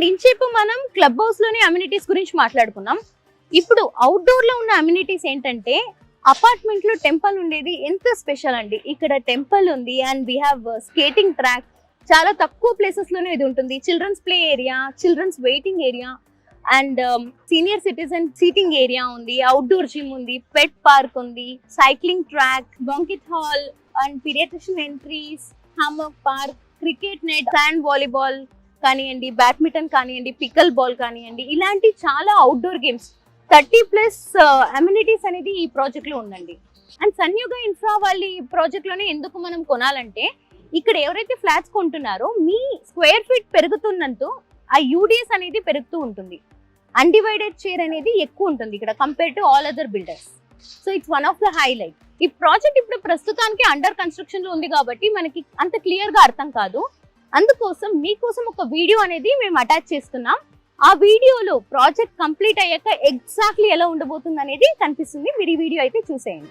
And ఇంచేపు మనం club house లోనే amenities గురించి మాట్లాడుకున్నాం. ఇప్పుడు అవుట్డోర్ లో ఉన్న అమ్యూనిటీస్ ఏంటంటే అపార్ట్మెంట్ లో టెంపుల్ ఉండేది ఎంత స్పెషల్ అండి. ఇక్కడ టెంపుల్ ఉంది and we have skating track, చాలా తక్కువ ప్లేసెస్ లోనే ఇది ఉంటుంది. Children's play area, children's waiting area and senior citizen seating area ఉంది, అవుట్డోర్ జిమ్ ఉంది, పెట్ పార్క్ ఉంది, cycling track, banquet hall and pediatrician entries, hammer park, cricket net, sand volleyball కానివ్వండి, badminton కానివ్వండి, పికల్ బాల్ కానివ్వండి, ఇలాంటి చాలా outdoor games 30+ amenities అనేది ఈ ప్రాజెక్ట్ లో ఉందండి. అండ్ సన్యుగ ఇన్ఫ్రా వాళ్ళ ఈ ప్రాజెక్ట్ లోనే ఎందుకు మనం కొనాలంటే ఇక్కడ ఎవరైతే ఫ్లాట్స్ కొంటున్నారో మీ స్క్వేర్ ఫీట్ పెరుగుతున్నంత ఆ యూడిఎస్ అనేది పెరుగుతూ ఉంటుంది. అన్డివైడెడ్ షేర్ అనేది ఎక్కువ ఉంటుంది ఇక్కడ compare to all other builders. So it's one of the highlight. ఈ ప్రాజెక్ట్ ఇప్పుడు ప్రస్తుతానికి అండర్ కన్స్ట్రక్షన్ లో ఉంది కాబట్టి మనకి అంత క్లియర్ గా అర్థం కాదు. అందుకోసం మీకోసం ఒక వీడియో అనేది మేము అటాచ్ చేస్తున్నాం. ఆ వీడియోలో ప్రాజెక్ట్ కంప్లీట్ అయ్యాక ఎగ్జాక్ట్లీ ఎలా ఉండబోతుంది అనేది కనిపిస్తుంది. మీరు ఈ వీడియో అయితే చూసేయండి.